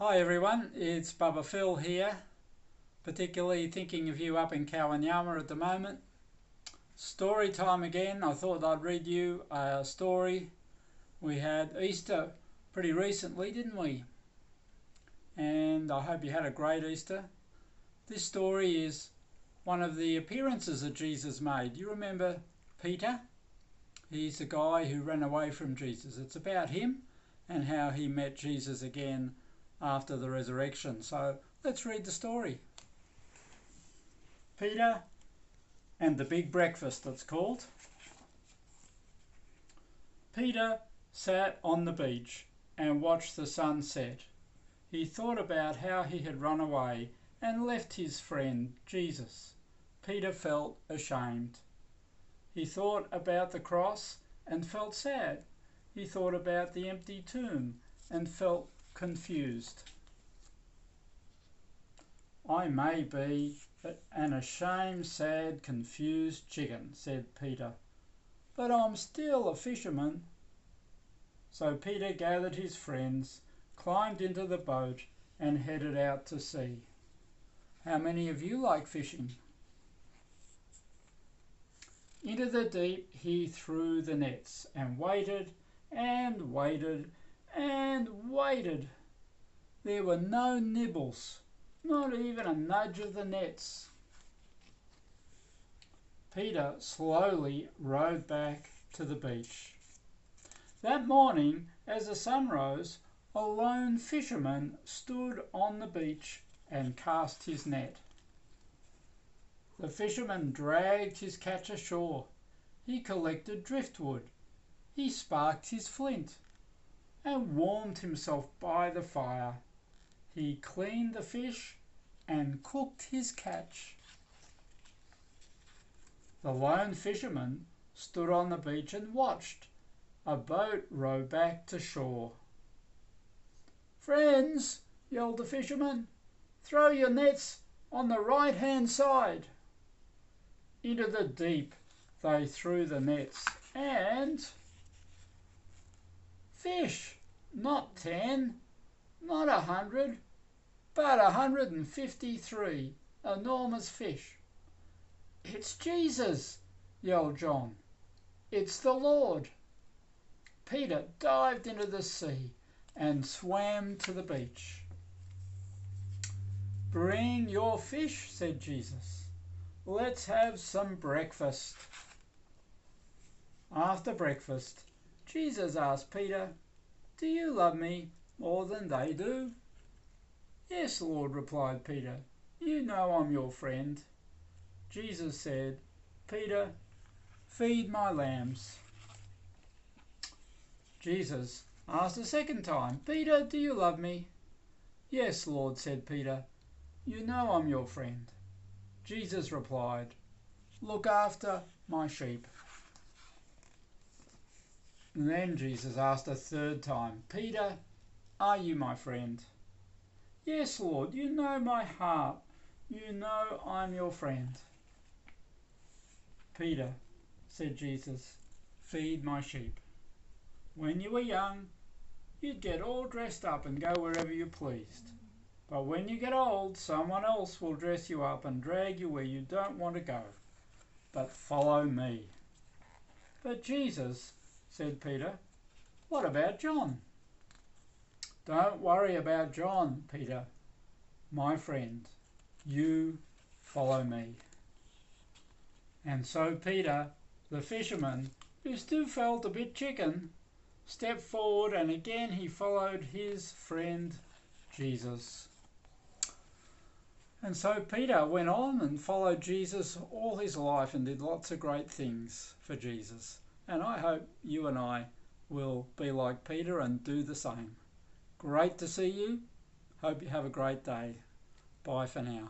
Hi everyone, it's Bubba Phil here, particularly thinking of you up in Kawanyama at the moment. Story time again. I thought I'd read you a story. We had Easter pretty recently, didn't we? And I hope you had a great Easter. This story is one of the appearances that Jesus made. You remember Peter? He's the guy who ran away from Jesus. It's about him and how he met Jesus again after the resurrection. So let's read the story. Peter and the Big Breakfast, it's called. Peter sat on the beach and watched the sun set. He thought about how he had run away and left his friend Jesus. Peter felt ashamed. He thought about the cross and felt sad. He thought about the empty tomb and felt confused. I may be an ashamed, sad, confused chicken, said Peter, but I'm still a fisherman. So Peter gathered his friends, climbed into the boat and headed out to sea. How many of you like fishing? Into the deep he threw the nets and waited and waited and waited. There were no nibbles, not even a nudge of the nets. Peter slowly rowed back to the beach. That morning, as the sun rose, a lone fisherman stood on the beach and cast his net. The fisherman dragged his catch ashore. He collected driftwood. He sparked his flint and warmed himself by the fire. He cleaned the fish and cooked his catch. The lone fisherman stood on the beach and watched a boat row back to shore. "Friends," yelled the fisherman, "throw your nets on the right-hand side." Into the deep they threw the nets and fish, not 10, not 100, but 153 enormous fish. "It's Jesus," yelled John. "It's the Lord." Peter dived into the sea and swam to the beach. "Bring your fish," said Jesus. "Let's have some breakfast." After breakfast, Jesus asked Peter, "Do you love me more than they do?" "Yes, Lord," replied Peter. "You know I'm your friend." Jesus said, "Peter, feed my lambs." Jesus asked a second time, "Peter, do you love me?" "Yes, Lord," said Peter. "You know I'm your friend." Jesus replied, "Look after my sheep." And then Jesus asked a third time, "Peter, are you my friend?" "Yes, Lord, you know my heart. You know I'm your friend." "Peter," said Jesus, "feed my sheep. When you were young, you'd get all dressed up and go wherever you pleased. But when you get old, someone else will dress you up and drag you where you don't want to go. But follow me." "But Jesus," said Peter, "what about John?" "Don't worry about John, Peter, my friend. You follow me." And so Peter, the fisherman, who still felt a bit chicken, stepped forward and again he followed his friend Jesus. And so Peter went on and followed Jesus all his life and did lots of great things for Jesus. And I hope you and I will be like Peter and do the same. Great to see you. Hope you have a great day. Bye for now.